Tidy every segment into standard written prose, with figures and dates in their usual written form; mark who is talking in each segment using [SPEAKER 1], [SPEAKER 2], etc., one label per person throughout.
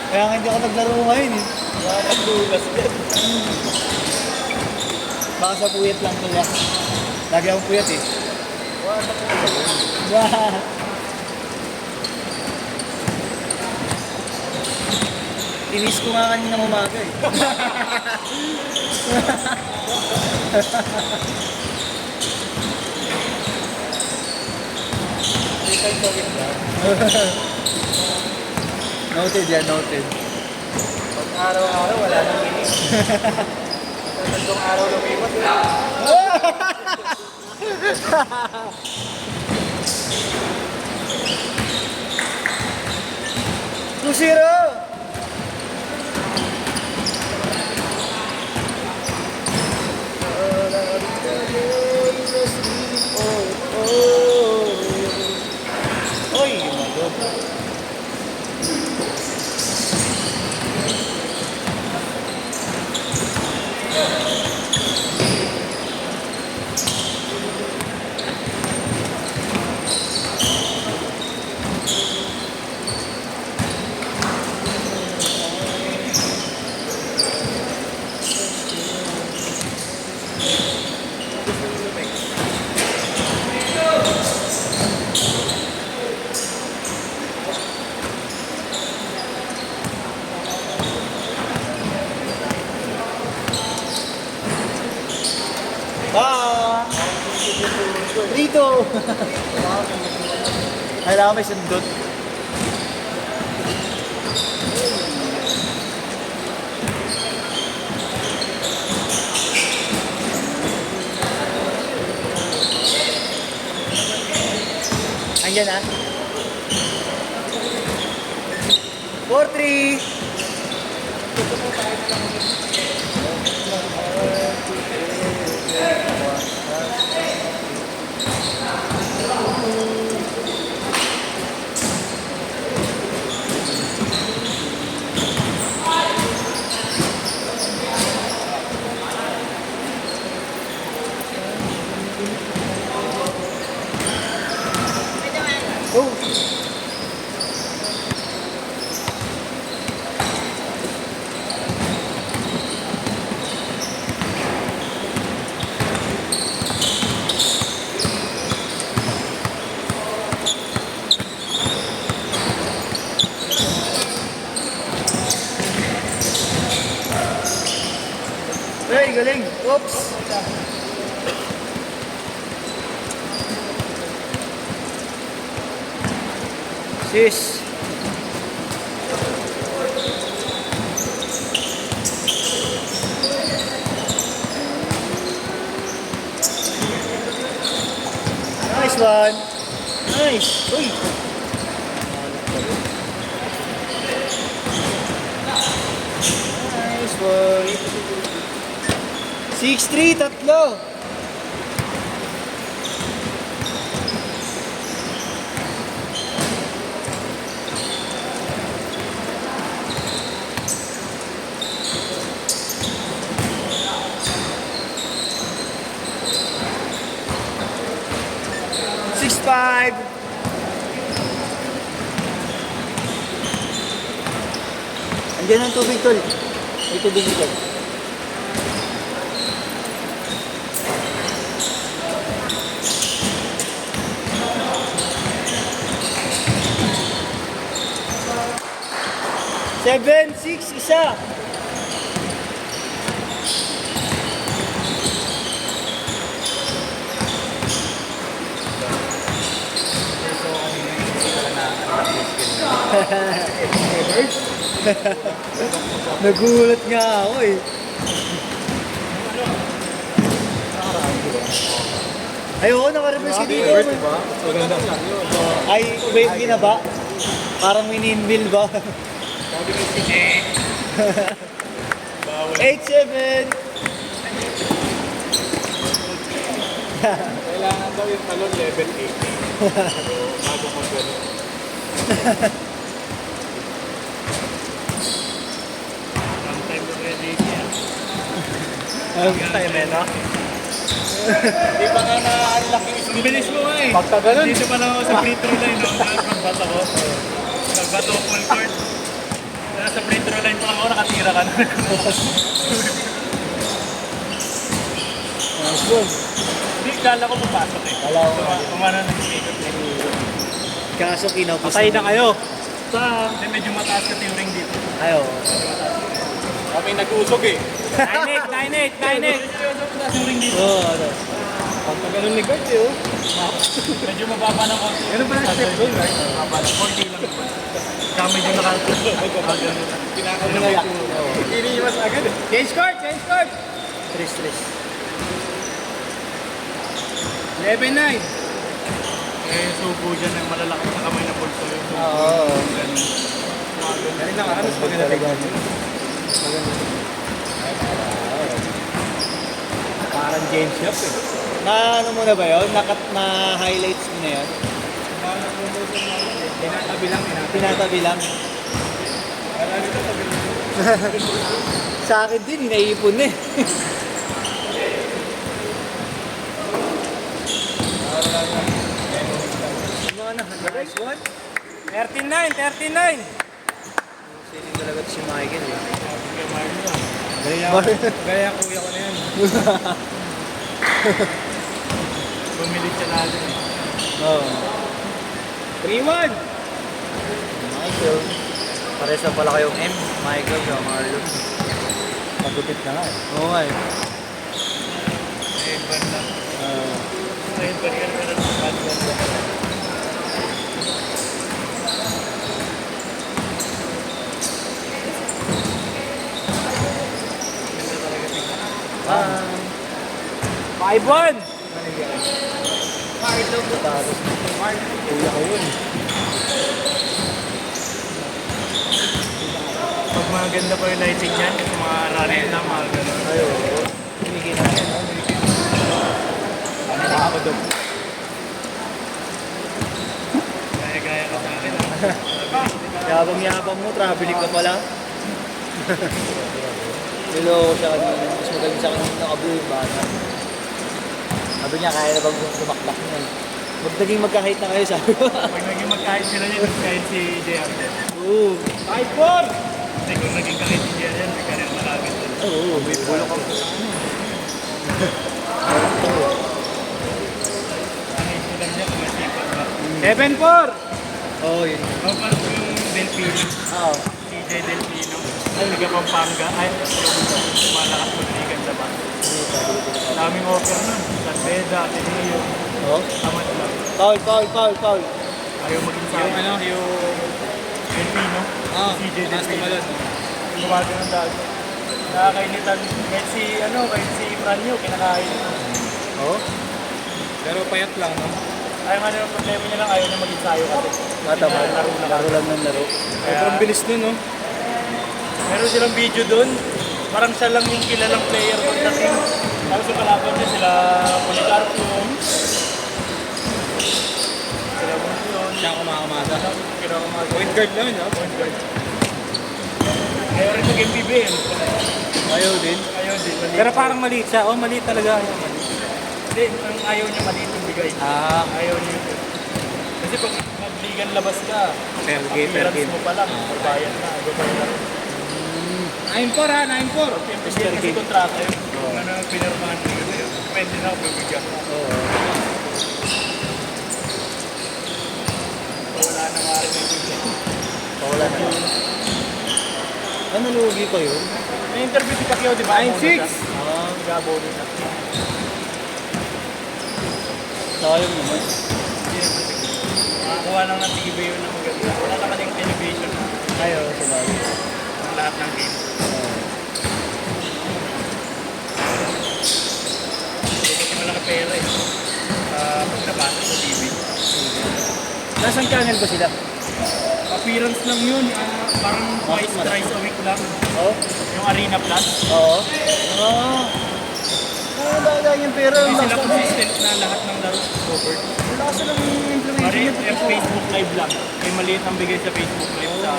[SPEAKER 1] Kaya nga hindi ako naglaro ngayon eh.
[SPEAKER 2] Ang lulas din.
[SPEAKER 1] Baka sa puyat lang kaya. Lagi akong puyat eh. Tinis ko nga kanina umaga eh. Noted yan, noted.
[SPEAKER 2] Pag araw-araw, wala nang inis. Pag tatlong araw lumipas,
[SPEAKER 1] Kusiro! Oy, magod. Rito! Kailangan may sundot. Andiyan ah. 4-3! Oh! Hey, galing! Oops! Sis! Nice one! Nice! Uy! Nice boy! 6-3, tatlo! Five. Andiyan ang tubig, tol. May tubig dito. Seven, six, isa. Nagulat nga ako eh. Ay, oo, naka-reverse ka dito. Ay, wave na ba? Parang mini-inbill ba? 8-7.
[SPEAKER 2] kailangan daw yung talon level 80. Bago mag-gano'n. Sometime already siya. Time eh, no? Hindi pa nga na-unlock yung
[SPEAKER 3] Ang bilis mo nga eh.
[SPEAKER 2] pagka ganun.
[SPEAKER 3] Dito pa lang ako sa free throw line. Nagbasa ko.
[SPEAKER 2] Bato full court. Nasa free throw line pa lang ako, nakatira ka na.
[SPEAKER 1] Nice one.
[SPEAKER 2] Hindi, kala ko papasok eh.
[SPEAKER 1] Kala ko.
[SPEAKER 2] Kumana na sinikot eh.
[SPEAKER 1] Kaso kinapos
[SPEAKER 2] Patay na kayo. Hindi, medyo mataas ka turing dito.
[SPEAKER 1] Ayo.
[SPEAKER 2] Kami nag-usog eh. 9-8, 9-8, 9-8. Turing dito.
[SPEAKER 1] Oo, ano.
[SPEAKER 2] Pagkaganon ni guard eh, oh. Medyo mababa ng konti. Ano ba na step doon, right? Mababa ng konti lang. Kaya medyo nakagano. Pinakagano na lang. Iniiwas agad eh. Change court! Change court!
[SPEAKER 1] 3-3.
[SPEAKER 2] 11-9. Eh, subo dyan ng malalaki sa kamay na pulso yung subo.
[SPEAKER 1] Oo.
[SPEAKER 2] Ganun lang, ano mas maganda tignan. Parang James Yap eh.
[SPEAKER 1] Na ano mo na ba yun? Na-highlights mo na yun?
[SPEAKER 2] Tinatabi lang,
[SPEAKER 1] Tinatabi lang. Sa akin din, naiipon eh. Ano, nice one.
[SPEAKER 2] 13-9, 13-9.
[SPEAKER 1] Siling talaga si Michael eh.
[SPEAKER 2] Gaya kuya ko na yan. Bumili siya natin.
[SPEAKER 1] Oo.
[SPEAKER 2] 3-1.
[SPEAKER 1] Michael. Pares na pala kayong M. Michael, yung Marlon.
[SPEAKER 2] Magupit na nga eh.
[SPEAKER 1] Oo nga eh.
[SPEAKER 2] Ayun ba na? Ayun ba na?
[SPEAKER 1] Ah.
[SPEAKER 2] 5-1.
[SPEAKER 1] Tapos, kuya ko yun.
[SPEAKER 2] Pag maganda pa yung lighting niyan, kasi mga running na mga gano'n.
[SPEAKER 1] Ay, oo. Binigay na yan, no?
[SPEAKER 2] Ano na ako doon? Gaya-gaya ka sa akin.
[SPEAKER 1] Yabang-yabang mo, traveling ka pala. Niloko siya kanina. Mas magaling sa kanina nakabuo yung bata. Sabi niya, kaya na bang lumaklak niya. Naging magkahit na kayo, sabi ko.
[SPEAKER 2] Pag naging magkahit sila niya, kahit si JR din.
[SPEAKER 1] Oo.
[SPEAKER 2] 5-4! Kasi kung naging kahit si JR yan, may kariyang malapit din.
[SPEAKER 1] Oo, may bulok ako.
[SPEAKER 2] Ang issue lang niya kung masipag ba. 7-4!
[SPEAKER 1] Oo, yun.
[SPEAKER 2] Ano pa yung Delpino?
[SPEAKER 1] Oo.
[SPEAKER 2] CJ Delpino. Ay, Pampanga. Ay, yung malakas magligan sa bus. Daming offer nun. San Beda, Ateneo.
[SPEAKER 1] Oo?
[SPEAKER 2] Tamat lang.
[SPEAKER 1] Foul.
[SPEAKER 2] Ayaw maging sa yung Delpino. CJ Delpino. Gumaga ng dati. Nakakainitan. Kahit si Franyo, kinakain.
[SPEAKER 1] Oo?
[SPEAKER 2] Pero payat lang, no? Ayaw nga yung problema niya lang, ayaw na mag-ensayo kasi.
[SPEAKER 1] Matama.
[SPEAKER 2] Laro na
[SPEAKER 1] Laro lang ng laro.
[SPEAKER 2] Sobrang bilis nun, no? Meron silang video doon. Parang siya lang yung kilalang player pagdating. Tapos yung kalaban niya sila Policarpo. Sila Buntion.
[SPEAKER 1] Siya kumakamada.
[SPEAKER 2] Kinakamada.
[SPEAKER 1] Point guard lang, no?
[SPEAKER 2] Point guard. Ayaw rin mag-MPBL.
[SPEAKER 1] Ayaw din.
[SPEAKER 2] Ayaw din. Maliit.
[SPEAKER 3] Pero parang maliit siya. Oh, maliit talaga.
[SPEAKER 2] Hindi, ang ayaw niya maliit yung bigay. Ayaw niya. Kasi pag magligan labas ka,
[SPEAKER 1] Per
[SPEAKER 2] appearance mo pa lang. Bayad na. Bayad na.
[SPEAKER 3] 9-4 ha, 9-4.
[SPEAKER 2] Kasi kontrata yun. Kung ano ang pinirmahan mo yun. Depende na ako bibigyan.
[SPEAKER 1] Oo.
[SPEAKER 2] Wala na nga rin yung bibigyan.
[SPEAKER 1] Wala na. Ano, lugi pa yun?
[SPEAKER 2] May interview si Pacquiao, di ba?
[SPEAKER 3] 9-6.
[SPEAKER 2] Gabolo na.
[SPEAKER 1] Sayang naman.
[SPEAKER 2] Makakuha lang ng TV yun ng maganda. Wala naman yung television.
[SPEAKER 1] Ayaw, sabagay.
[SPEAKER 2] Ang lahat ng game. Kasi malaki pera eh. Pag nabasa sa TV.
[SPEAKER 1] Nasaan channel ba sila?
[SPEAKER 2] Appearance lang yun. Parang thrice a week lang.
[SPEAKER 1] Oo?
[SPEAKER 2] Yung Arena Plus.
[SPEAKER 1] Oo. Oo. Ang bagay yung pera.
[SPEAKER 2] Hindi sila consistent na lahat ng laro covered.
[SPEAKER 1] Wala ka silang implementation
[SPEAKER 2] Pare,
[SPEAKER 1] niya.
[SPEAKER 2] yung Facebook Live lang. May maliit ang bigay sa Facebook Live sa...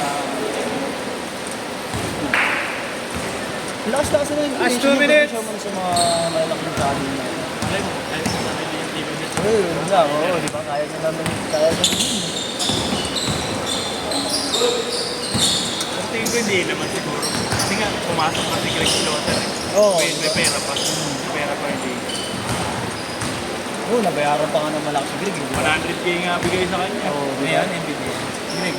[SPEAKER 1] Lakas-lakas na yung
[SPEAKER 3] Last 2 minutes.
[SPEAKER 1] Siya muna sa mga malalaking channel na.
[SPEAKER 2] Alam mo, kahit sa sarili yung TV net.
[SPEAKER 1] Oo, yun lang. Oo, di ba? Kaya na namin. Kaya na namin.
[SPEAKER 2] hindi naman siguro. Kasi nga, pumasok na si Greg Lota.
[SPEAKER 1] Oo.
[SPEAKER 2] May pera pa. May pera pa hindi.
[SPEAKER 1] Oo, nabayaran pa nga ng malaki si Greg.
[SPEAKER 2] 100k nga bigay sa kanya.
[SPEAKER 1] Oo,
[SPEAKER 3] Ano yan? MBD.
[SPEAKER 2] Greg.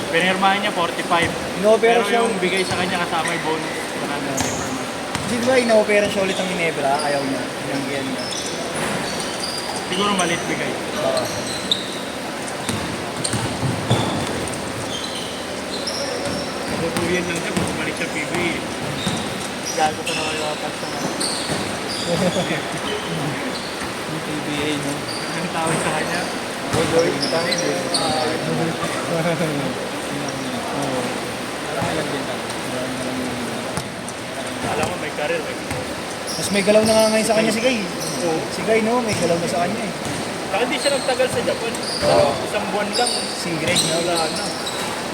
[SPEAKER 2] Pinirmahan niya 45.
[SPEAKER 1] Inoopera
[SPEAKER 2] Pero
[SPEAKER 1] siya.
[SPEAKER 2] yung bigay sa kanya kasama yung bonus, 100k per month.
[SPEAKER 1] Kasi di ba inoopera siya ulit ng Ginebra? Ayaw niya. Pinanggihan niya.
[SPEAKER 2] Siguro malit bigay.
[SPEAKER 1] Oo.
[SPEAKER 2] Mabubuyan lang siya, bumalik siya PBA.
[SPEAKER 1] Gago pa naman yung pag sa mga. Yung PBA, no?
[SPEAKER 2] Ang tawag sa kanya.
[SPEAKER 1] Boy, tayo din. Oo. Alam lang din tayo.
[SPEAKER 2] Alam mo, may career.
[SPEAKER 1] Mas may galaw na nga ngayon sa kanya si Guy.
[SPEAKER 2] Oo.
[SPEAKER 1] Si Guy, no? May galaw na sa kanya eh.
[SPEAKER 2] Saka hindi siya nagtagal sa Japan.
[SPEAKER 1] Oo.
[SPEAKER 2] Isang buwan lang.
[SPEAKER 1] Si Greg, no?
[SPEAKER 2] Wala na.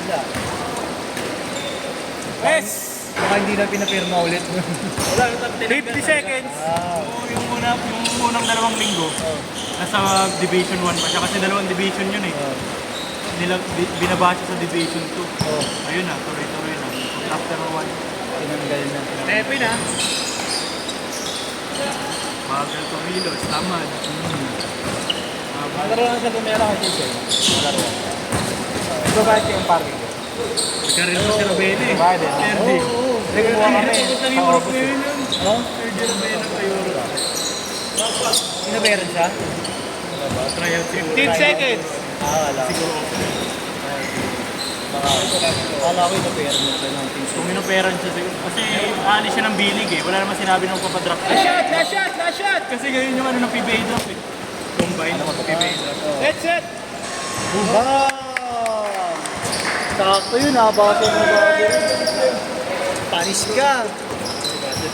[SPEAKER 1] Wala.
[SPEAKER 3] Yes!
[SPEAKER 1] Baka hindi na pinapirma ulit.
[SPEAKER 2] Wala na.
[SPEAKER 3] 50 seconds!
[SPEAKER 1] Wow.
[SPEAKER 2] Oo, yung unang 2 linggo, nasa Division 1 pa siya. Kasi 2 division yun eh. Binabasa sa Division 2.
[SPEAKER 1] Oh,
[SPEAKER 2] Ayun na, tuloy-tuloy na. After 1.
[SPEAKER 1] tinanggal na.
[SPEAKER 2] Tepe na. Bagal Torrilos, tamad.
[SPEAKER 1] Malaro na siya tumera kay Jason. Malaro. Ito ba yung parking?
[SPEAKER 2] Nagkaroon pa si Robene.
[SPEAKER 1] Biden.
[SPEAKER 2] Erdi.
[SPEAKER 1] Oo. Nagkuha kami.
[SPEAKER 2] Tapos ng
[SPEAKER 1] Sa
[SPEAKER 2] Europe
[SPEAKER 1] August.
[SPEAKER 2] ngayon yun.
[SPEAKER 1] Oh?
[SPEAKER 2] Erdi Robene sa Europe.
[SPEAKER 1] Pinabayaran siya?
[SPEAKER 2] Tryout siguro.
[SPEAKER 3] 15 seconds!
[SPEAKER 1] Wala.
[SPEAKER 2] Siguro.
[SPEAKER 1] Akala ko pinabayaran mo siya ng team.
[SPEAKER 2] Kung inoperan siya siguro. Kasi alis siya ng bilig eh. Wala naman sinabi ng papadraft.
[SPEAKER 3] Last shot! Last shot! Last shot!
[SPEAKER 2] Kasi ganyan yung ano ng PBA draft eh. Combine ng PBA draft.
[SPEAKER 3] Let's set!
[SPEAKER 1] Bam! Sakto yun ha, baka sa mga bagay. Panis ka.